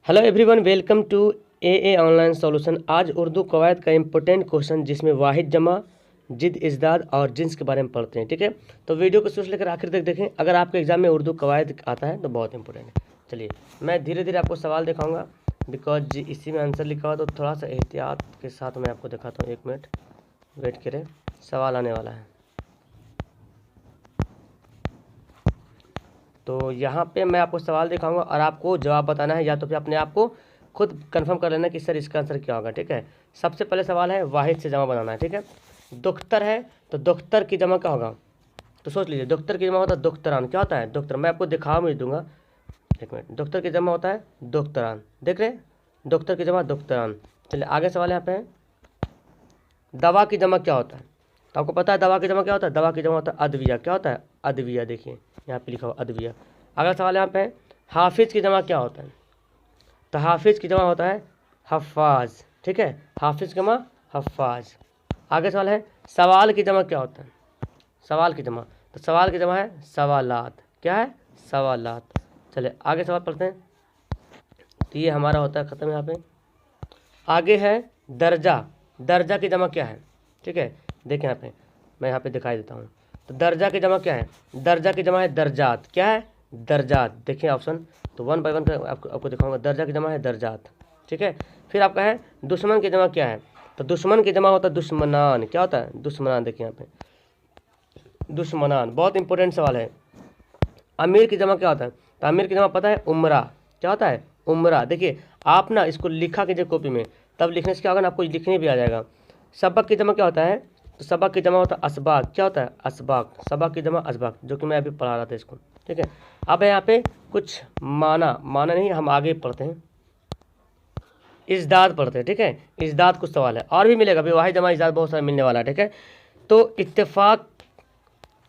Hello everyone, welcome to a online solution. आज उर्दू कवायद का इंपॉर्टेंट क्वेश्चन जिसमें वाहिद जमा, जिद इज़दाद और जिन्स के बारे में पढ़ते हैं। ठीक है, तो वीडियो को शुरू से लेकर आखिर तक देखें। अगर आपके एग्जाम में उर्दू कवायद आता है तो बहुत इंपॉर्टेंट है। चलिए मैं धीरे धीरे आपको सवाल दिखाऊंगा, बिकॉज इसी में आंसर लिखा हुआ तो थोड़ा सा एहतियात के साथ मैं आपको दिखाता हूँ। 1 मिनट वेट करें, सवाल आने वाला है। तो यहाँ पे मैं आपको सवाल दिखाऊंगा और आपको जवाब बताना है, या तो फिर अपने आप को खुद कंफर्म कर लेना कि सर इसका आंसर क्या होगा। ठीक है, सबसे पहले सवाल है वाहिद से जमा बनाना है। ठीक है, दुख्तर है तो दुख्तर की जमा क्या होगा, तो सोच लीजिए। दुख्तर की जमा होता है दुख्तरान। क्या होता है दुख्तर, मैं आपको दिखा भी दूंगा। 1 मिनट, दुख्तर की जमा होता है दुख्तरान। देख रहे हैं, दुख्तर की जमा दुख्तरान। चलिए आगे सवाल यहाँ पे है, दवा की जमा क्या होता है। तो आपको पता है दवा की जमा क्या होता है, दवा की जमा होता है अदविया। क्या होता है अदविया, देखिए यहाँ पे लिखा हुआ अदविया। अगला सवाल यहाँ पे है, हाफिज की जमा क्या होता है। तो हाफिज की जमा होता है हफ्फाज। ठीक है, हाफिज की जमा हफ्फाज। आगे सवाल है, सवाल की जमा क्या होता है। सवाल की जमा, तो सवाल की जमा है सवालात। क्या है, सवालात। चलिए आगे सवाल पढ़ते हैं। तो ये हमारा होता है ख़त्म यहाँ पे। आगे है दर्जा। दर्जा की जमा क्या है। ठीक है, देखें यहाँ पे, मैं यहाँ पे दिखाई देता हूँ। तो दर्जा की जमा क्या है, दर्जा की जमा है दर्जात। क्या है, दर्जात। देखिए ऑप्शन, तो 1 बाय 1 आपको दिखाऊंगा। दर्जा की जमा है दर्जात। ठीक है, फिर आपका है दुश्मन की जमा क्या है। तो दुश्मन की जमा होता है दुश्मनान। क्या होता है दुश्मनान, देखिए यहाँ पे दुश्मनान। बहुत इंपॉर्टेंट सवाल है। अमीर की जमा क्या होता है। तो अमीर की जमा पता है उमरा। क्या होता है उमरा। देखिए आप ना इसको लिखा कीजिए कॉपी में, तब लिखने से क्या होगा ना, आपको लिखने भी आ जाएगा। सबक की जमा क्या होता है, तो सबक की जमा होता है असबाक। क्या होता है असबाक, सबक की जमा असबाक, जो कि मैं अभी पढ़ा रहा था इसको। ठीक है, अब यहाँ पे कुछ माना नहीं, हम आगे पढ़ते हैं। इज़दाद पढ़ते हैं। ठीक है, इज़दाद कुछ सवाल है और भी मिलेगा, अभी वाहिद जमा इज़दाद बहुत सारा मिलने वाला है। ठीक है, तो इत्तेफाक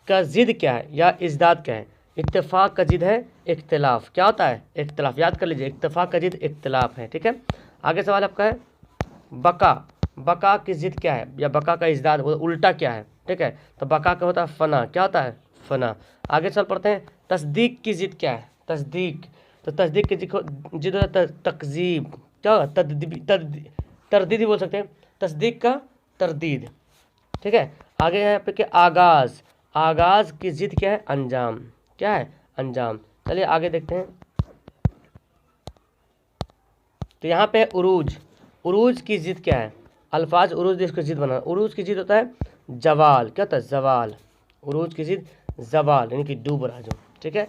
का जिद क्या है या इज़दाद क्या है। इत्तेफाक का जिद है इख्तिलाफ। क्या होता है इख्तिलाफ, याद कर लीजिए, इत्तेफाक का जिद इख्तिलाफ है। ठीक है, आगे सवाल आपका है बका। बका की जिद क्या है या बका का इज़दाद उल्टा क्या है। ठीक है, तो बका का होता है फना। क्या होता है फना। आगे चल पढ़ते हैं, तस्दीक की जिद क्या है। तस्दीक, तो तस्दीक की जिद होता है तकजीब। क्या होगा तरदीद बोल सकते हैं, तस्दीक का तरदीद। ठीक है, आगे यहाँ पे क्या आगाज़। आगाज़ की जिद क्या है अंजाम। क्या है अंजाम। चलिए आगे देखते हैं। तो यहाँ पे उरूज। उरूज की जिद क्या है, अल्फाज उरूज इसको जिद बना। उरूज की जिद होता है जवाल। क्या होता है जवाल। उरूज की जिद जवाल, यानी कि डूब रहा जो। ठीक है,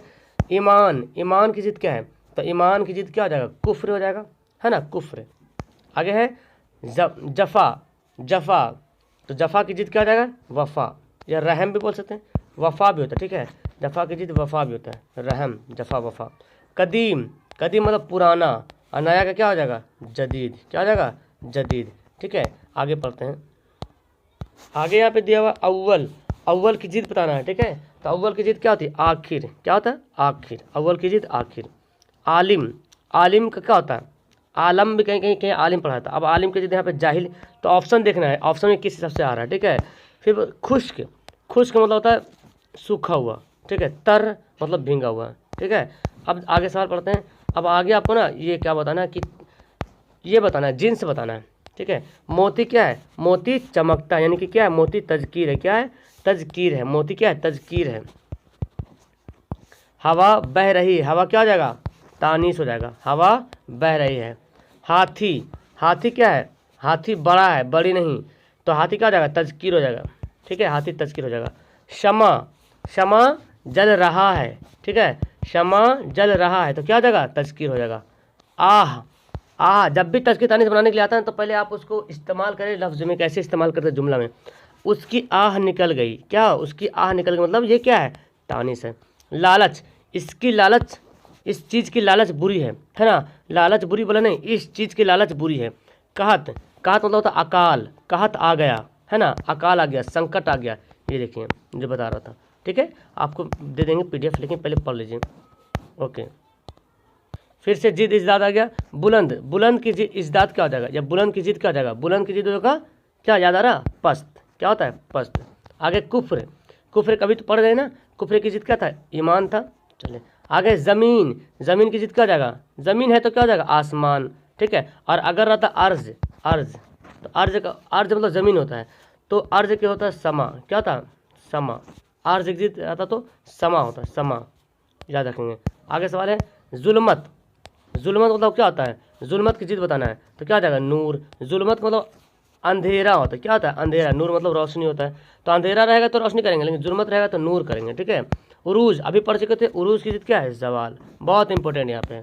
ईमान। ईमान की जिद क्या है, तो ईमान की जिद क्या हो जाएगा, कुफ्र हो जाएगा, है ना, कुफ्र। आगे है जफ़ा। जफ़ा, तो जफ़ा की जिद क्या हो जाएगा वफ़ा, या रहम भी बोल सकते हैं, वफ़ा भी होता है। ठीक है, जफ़ा की जिद वफ़ा भी होता है, रहम जफ़ा वफ़ा। कदीम। कदीम मतलब पुराना, और नया का क्या हो जाएगा जदीद। क्या हो जाएगा जदीद। ठीक है, आगे पढ़ते हैं। आगे यहाँ पे दिया हुआ अव्वल। अव्वल की जिद बताना है। ठीक है, तो अव्वल की जिद क्या होती है आखिर। क्या होता है आखिर, अव्वल की जिद आखिर। आलिम। आलिम का क्या होता है, आलम भी कहीं कहीं कहीं आलिम पढ़ा था। अब आलिम की जिद यहाँ पे जाहिल, तो ऑप्शन देखना है, ऑप्शन में किस हिसाब से आ रहा है। ठीक है, फिर खुश्क। खुश्क मतलब होता है सूखा हुआ। ठीक है, तर मतलब भींगा हुआ। ठीक है, अब आगे सवाल पढ़ते हैं। अब आगे आपको ना ये क्या बताना है कि ये बताना है, जिन्स बताना है। ठीक है, मोती क्या है, मोती चमकता है, यानी कि क्या है मोती तजकीर है। क्या है तजकीर है, मोती क्या है तजकीर है। हवा बह रही है, हवा क्या हो जाएगा तानीस हो जाएगा, हवा बह रही है। हाथी। हाथी क्या है, हाथी बड़ा है, बड़ी नहीं, तो हाथी क्या हो जाएगा तजकीर हो जाएगा। ठीक है, हाथी तजकीर हो जाएगा। शमा। शमा जल रहा है। ठीक है, शमा जल रहा है, तो क्या हो जाएगा तजकीर हो जाएगा। आह। आह जब भी तजकीर तानीस बनाने के लिए आता है तो पहले आप उसको इस्तेमाल करें लफ्ज़ में, कैसे इस्तेमाल करते हैं जुमला में। उसकी आह निकल गई। क्या, उसकी आह निकल गई, मतलब ये क्या है तानीस है। लालच। इसकी लालच, इस चीज़ की लालच बुरी है ना, लालच बुरी बोला नहीं, इस चीज़ की लालच बुरी है। कहत। कहत मतलब होता अकाल, कहत आ गया, है ना, अकाल आ गया, संकट आ गया। ये देखिए जो बता रहा था। ठीक है, आपको दे देंगे PDF, लेकिन पहले पढ़ लीजिए। ओके, फिर से जिद इज़दाद आ गया। बुलंद। बुलंद की जिद इज़दाद क्या हो जाएगा, या बुलंद की जिद क्या हो जाएगा, बुलंद की जिद होगा क्या याद आ रहा पस्त। क्या होता है पस्त। आगे कुफ्र। कुफ्र कभी तो पढ़ गए ना, कुफ्र की जिद क्या था ईमान था। चलिए आगे ज़मीन, ज़मीन की जिद क्या हो जाएगा, ज़मीन है तो क्या हो जाएगा, आसमान, ठीक है। और अगर रहता अर्ज, अर्ज, तो अर्ज का, अर्ज मतलब ज़मीन होता है, तो अर्ज क्या होता है, समा, क्या होता है, समा। अर्ज की जिद आता तो समा होता है, समा, याद रखेंगे। आगे सवाल है जुल्मत, जुल्मत मतलब क्या होता है, जुल्मत की चीज़ बताना है तो क्या हो जाएगा, नूर। जुल्मत मतलब अंधेरा होता है, क्या होता है, अंधेरा। नूर मतलब रोशनी होता है, तो अंधेरा रहेगा तो रोशनी करेंगे, लेकिन जुल्मत रहेगा तो नूर करेंगे, ठीक है। उरूज अभी पढ़ चुके थे, उरूज की चीज़ क्या है, जवाल, बहुत इंपॉर्टेंट यहाँ पे।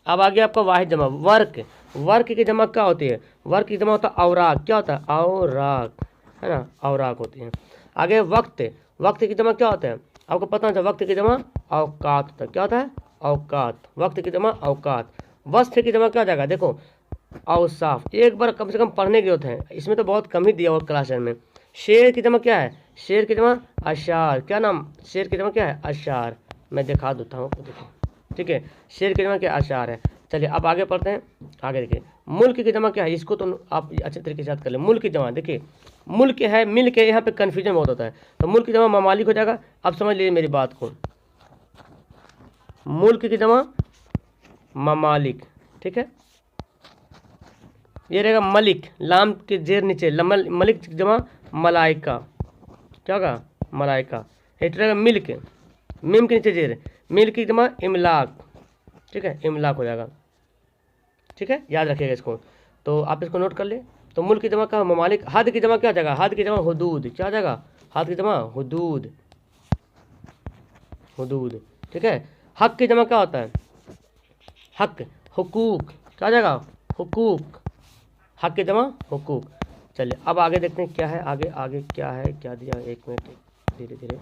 अब आगे आपका वाहिद जमा, वर्क, वर्क की जमा क्या होती है, वर्क की जमा होता है औराक, क्या होता है, औराक, है ना, औराक होती है। आगे वक्त, वक्त की जमा क्या होता है, आपको पता है, वक्त की जमा औकात होता है, क्या होता है, औकात, वक्त की जमा औकात। वस्त्र की जमा क्या हो जाएगा, देखो औसाफ, एक बार कम से कम पढ़ने के होते हैं, इसमें तो बहुत कम ही दिया और क्लास में। शेर की जमा क्या है, शेर की जमा अशार, क्या नाम, शेर की जमा क्या है, अशार, मैं दिखा देता हूँ आपको, देखो, ठीक है। शेर की जमा क्या, अशार है। चलिए अब आगे पढ़ते हैं, आगे देखिए मुल्क की जमा क्या है, इसको तो आप अच्छे तरीके से याद कर लें। मुल्क की जमा देखिए, मुल्क है, मिल्क है, यहाँ पे कन्फ्यूजन बहुत होता है, तो मुल्क की जमा ममालिक हो जाएगा। अब समझ लीजिए मेरी बात को, मुल्क की जमा ममालिक, ठीक है। ये रहेगा मलिक, लाम के जेर नीचे, मलिक जमा मलाइका, क्या होगा, मलाइका। ये रहेगा मिल्क, मिम के नीचे जेर, मिल्क की जमा इमलाक, ठीक है, इमलाक हो जाएगा, ठीक है, याद रखिएगा इसको, तो आप इसको नोट कर ले। तो मुल्क की जमा का ममालिक। हद की जमा क्या हो जाएगा, हद की जमा हुदूद, क्या हो जाएगा, हद की जमा हुदूद, हुदूद, ठीक है। हक की जमा क्या होता है, हक, हुकूक, क्या हो जाएगा, हुकूक, हक की जमा हुकूक। चलिए अब आगे देखते हैं क्या है, आगे आगे क्या है, क्या दिया, एक मिनट, धीरे धीरे।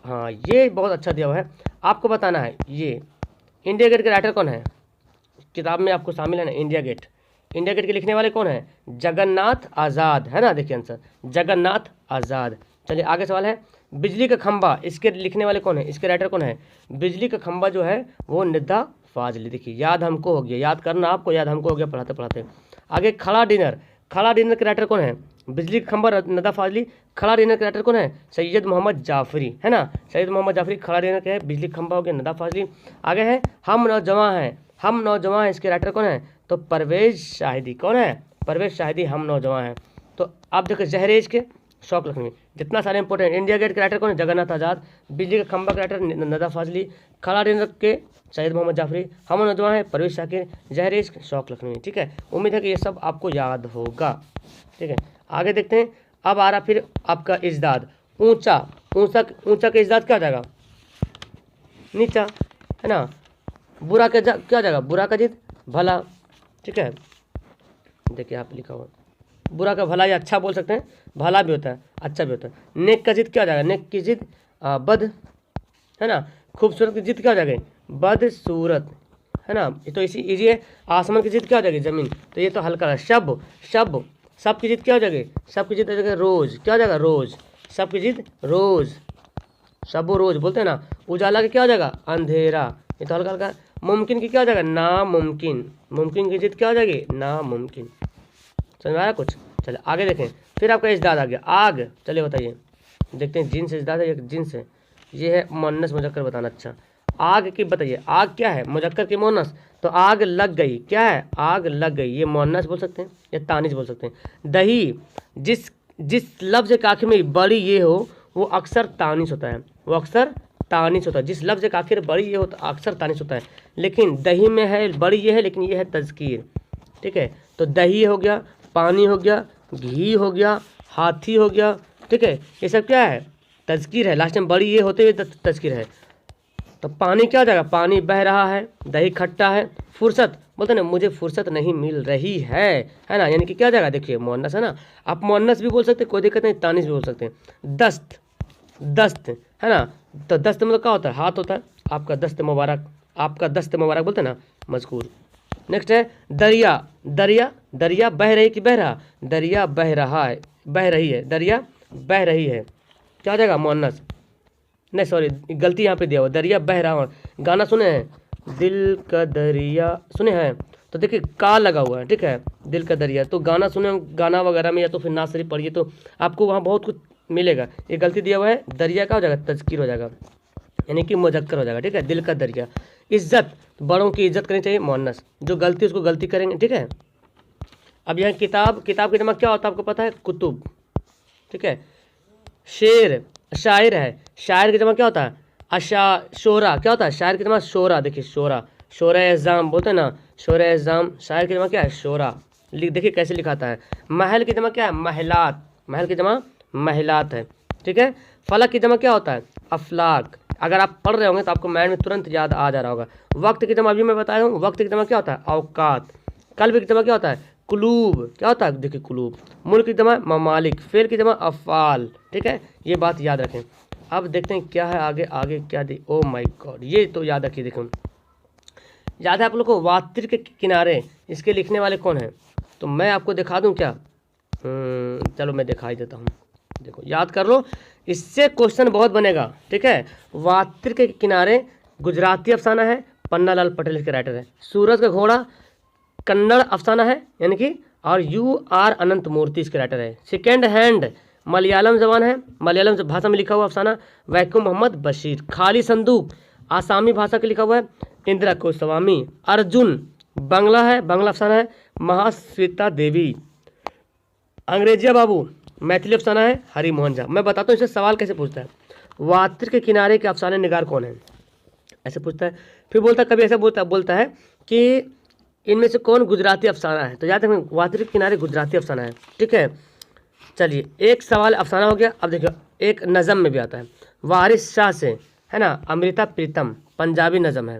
हाँ ये बहुत अच्छा दिया हुआ है, आपको बताना है ये इंडिया गेट के राइटर कौन है, किताब में आपको शामिल है ना, इंडिया गेट। इंडिया गेट के लिखने वाले कौन है, जगन्नाथ आज़ाद, है ना, देखिए आंसर जगन्नाथ आज़ाद। चलिए आगे सवाल है बिजली का खंभा, इसके लिखने वाले कौन है, इसके राइटर कौन है, बिजली का खंभा जो है वो निदा फाजली। देखिए याद हमको हो गया, याद करना आपको, याद हमको हो गया पढ़ाते पढ़ाते। आगे खड़ा डिनर, खड़ा डिनर के राइटर कौन है, बिजली का खंभा निदा फाजली। खड़ा डिनर के राइटर कौन है, सैयद मोहम्मद जाफरी, है ना, सैयद मोहम्मद जाफरी। खड़ा डिनर के है, बिजली का खंभा हो गया निदा फाजली। आगे है हम नौजवान हैं, हम नौजवान हैं, इसके राइटर कौन है, तो परवेज शाहिदी, कौन है, परवेज शाहिदी, हम नौजवान हैं। तो आप देखो जहरेज के शौक लखनवी, जितना सारे इंपॉर्टेंट। इंडिया गेट के राइटर कौन है, जगन्नाथ आज़ाद। बिजली का खंभा के राइटर नदा फाजली। खड़ा डिनर के सैयद मोहम्मद जाफरी। हम नौजवान है परवेज शाकिर। जहरेज शौक लखनवी, ठीक है। उम्मीद है कि ये सब आपको याद होगा, ठीक है। आगे देखते हैं, अब आ रहा फिर आपका इजदाद, ऊंचा, ऊंचा ऊंचा का इजदाद क्या हो जाएगा, नीचा, है ना। बुरा का क्या हो जाएगा, बुरा का जिद भला, ठीक है। देखिए आप लिखा हुआ, बुरा का भला या अच्छा बोल सकते हैं, भला भी होता है अच्छा भी होता है। नेक का जिद क्या हो जाएगा, नेक की जिद बद, है ना। खूबसूरत की जिद क्या हो जाएगी, बदसूरत, है ना। ये तो इसी इजी है। आसमान की जिद क्या हो जाएगी, ज़मीन, तो ये तो हल्का है। शब, शब, सब की जिद क्या हो जाएगी, सब की जिद हो जाएगी रोज़, क्या हो जाएगा, रोज़, सब की जिद रोज़, सब रोज़ बोलते हैं ना। उजाला का क्या हो जाएगा, अंधेरा, ये तो हल्का हल्का। मुमकिन की क्या हो जाएगा, नामुमकिन, मुमकिन की जिद क्या हो जाएगी, नामुमकिन। समझ में आया कुछ। चलिए आगे देखें, फिर आपका इजदाद आ गया, आग। चलिए बताइए, देखते हैं जिन्स इजदाद है, एक जिन्स है, ये है मुअन्नस मुजक्कर बताना। अच्छा आग की बताइए, आग क्या है, मुजक्कर की मुअन्नस, तो आग लग गई, क्या है, आग लग गई, ये मुअन्नस बोल सकते हैं या तानिस बोल सकते हैं। दही, जिस जिस लफ्ज़ के आखिर में बड़ी ये हो वो अक्सर तानिस होता है, वो अक्सर तानिस होता है। जिस लफ्ज़ के आखिर बड़ी ये हो तो अक्सर तानिस होता है। लेकिन दही में है बड़ी ये है, लेकिन ये है तज़कीर, ठीक है। तो दही हो गया, पानी हो गया, घी हो गया, हाथी हो गया, ठीक है, ये सब क्या है, तज़कीर है। लास्ट में बड़ी ये होते हुए तज़कीर है। तो पानी क्या हो जाएगा, पानी बह रहा है, दही खट्टा है। फुर्सत बोलते ना, मुझे फुर्सत नहीं मिल रही है ना, यानी कि क्या हो जाएगा, देखिए मुअन्नस है ना। आप मुअन्नस भी बोल सकते हैं, कोई दिक्कत नहीं, तानिस भी बोल सकते हैं। दस्त, दस्त, है ना, तो दस्त मतलब क्या होता है, हाथ होता है। आपका दस्त मुबारक, आपका दस्त मुबारक बोलते हैं ना, मज़कूर। नेक्स्ट है दरिया, दरिया, दरिया बह रही कि बह रहा, दरिया बह रहा है, बह रही है, दरिया बह रही है, क्या हो जाएगा, मुअन्नस। नहीं सॉरी गलती यहाँ पे दिया हुआ, दरिया बह रहा हूँ। गाना सुने हैं, दिल का दरिया सुने हैं, तो देखिए का लगा हुआ है, ठीक है, दिल का दरिया। तो गाना सुने, गाना वगैरह में या तो फिर नात शरीफ पढ़िए तो आपको वहाँ बहुत कुछ मिलेगा। ये गलती दिया हुआ है, दरिया का हो जाएगा, तज़कीर हो जाएगा। यानी कि मुजक्कर हो जाएगा, ठीक है। दिल का दरिया। इज्जत, बड़ों की इज्जत करनी चाहिए, मुअन्नस। जो गलती उसको गलती करेंगे, ठीक है। अब यहाँ किताब, किताब की जमा क्या होता है आपको पता है, कुतुब, ठीक है। शेर, शायर है, शायर की जमा क्या होता है, शोरा, क्या होता है, शायर की जमा शोरा। देखिए शोरा, शोरा एज़ाम बोलते हैं ना, शोरा एज़ाम। शायर की जमा क्या है, शोरा। देखिए कैसे लिखाता है। महल की जमा क्या है, महिलात, महल की जमा महिलात है, ठीक है। फलक की जमा क्या होता है, अफलाक। अगर आप पढ़ रहे होंगे तो आपको माइंड में तुरंत याद आ जा रहा होगा। वक्त की जमा अभी मैं बताया हूँ, वक्त की जमा क्या होता है, औकात। कल्ब की जमा क्या होता है, कुलूब, क्या होता है, देखिए कुलूब। मुल्क की जमा ममालिक, फेल की जमा अफ़ाल, ठीक है। ये बात याद रखें। अब देखते हैं क्या है आगे, आगे क्या दी, ओ माय गॉड, ये तो याद रखिए। देखो याद है आप लोग को, वातिर के किनारे, इसके लिखने वाले कौन हैं, तो मैं आपको दिखा दूं क्या, चलो मैं दिखाई देता हूँ। देखो याद कर लो, इससे क्वेश्चन बहुत बनेगा, ठीक है। वातिर के किनारे गुजराती अफसाना है, पन्ना लाल पटेल इसके राइटर है। सूरज का घोड़ा कन्नड़ अफसाना है, यानी कि, और UR अनंत मूर्ति इसके राइटर है। सेकेंड हैंड मलयालम जबान है, मलयालम भाषा में लिखा हुआ अफसाना, वैकुम मोहम्मद बशीर। खाली संदूक आसामी भाषा के लिखा हुआ है, इंदिरा गोस्वामी। अर्जुन बांग्ला है, बांग्ला अफसाना है, महाश्वेता देवी। अंग्रेजिया बाबू मैथिली अफसाना है, हरिमोहन झा। मैं बताता हूँ इससे सवाल कैसे पूछता है। वातिर के किनारे के अफसाने निगार कौन है, ऐसे पूछता है। फिर बोलता है, कभी ऐसा बोलता है कि इनमें से कौन गुजराती अफसाना है, तो याद रखें वातिर के किनारे गुजराती अफसाना है, ठीक है। चलिए एक सवाल अफसाना हो गया। अब देखिए एक नज़म में भी आता है, वारिस शाह से है ना, अमृता प्रीतम पंजाबी नज़म है।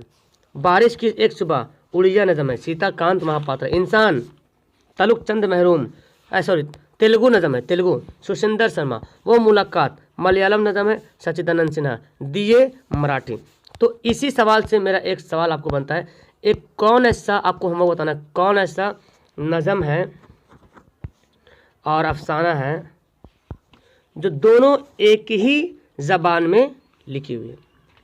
बारिश की एक सुबह उड़िया नज़म है, सीताकांत महापात्र। इंसान तलुक चंद महरूम, सॉरी तेलुगु नज़म है, तेलुगु सुशिंदर शर्मा। वो मुलाकात मलयालम नज़म है, सच्चिदानंद सिन्हा। दिए मराठी। तो इसी सवाल से मेरा एक सवाल आपको बनता है, एक कौन ऐसा, आपको हम बताना कौन ऐसा नज़म है और अफसाना है जो दोनों एक ही ज़बान में लिखी हुई है,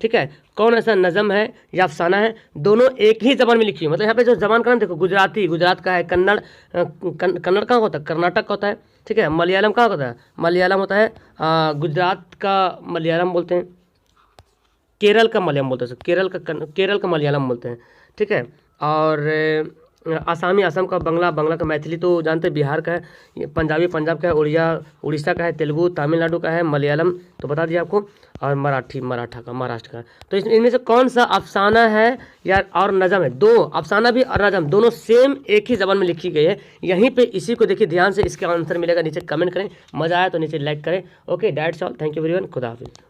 ठीक है। कौन ऐसा नज़म है या अफसाना है दोनों एक ही ज़बान में लिखी हुई, मतलब यहाँ पे जो ज़बान का नाम देखो, गुजराती गुजरात का है, कन्नड़ कन्नड़ कहाँ होता है, कर्नाटक का होता है, ठीक है। मलयालम कहाँ होता है, मलयालम होता है गुजरात का मलयालम बोलते हैं, केरल का मलयालम बोलते हैं, केरल का मलयालम बोलते हैं, ठीक है। और आसामी असम का बंगला, बंगला का मैथिली तो जानते हैं बिहार का है, पंजाबी पंजाब का है, उड़ीसा का है, तेलुगु तमिलनाडु का है, मलयालम तो बता दिया आपको, और मराठी मराठा का महाराष्ट्र का। तो इनमें से कौन सा अफसाना है या और नज़म है, दो अफसाना भी और नज़म दोनों सेम एक ही ज़बान में लिखी गई है। यहीं पे इसी को देखिए ध्यान से, इसका आंसर मिलेगा, नीचे कमेंट करें। मज़ा आया तो नीचे लाइक करें। Okay, that's all, thank you everyone, खुदा हाफिज़।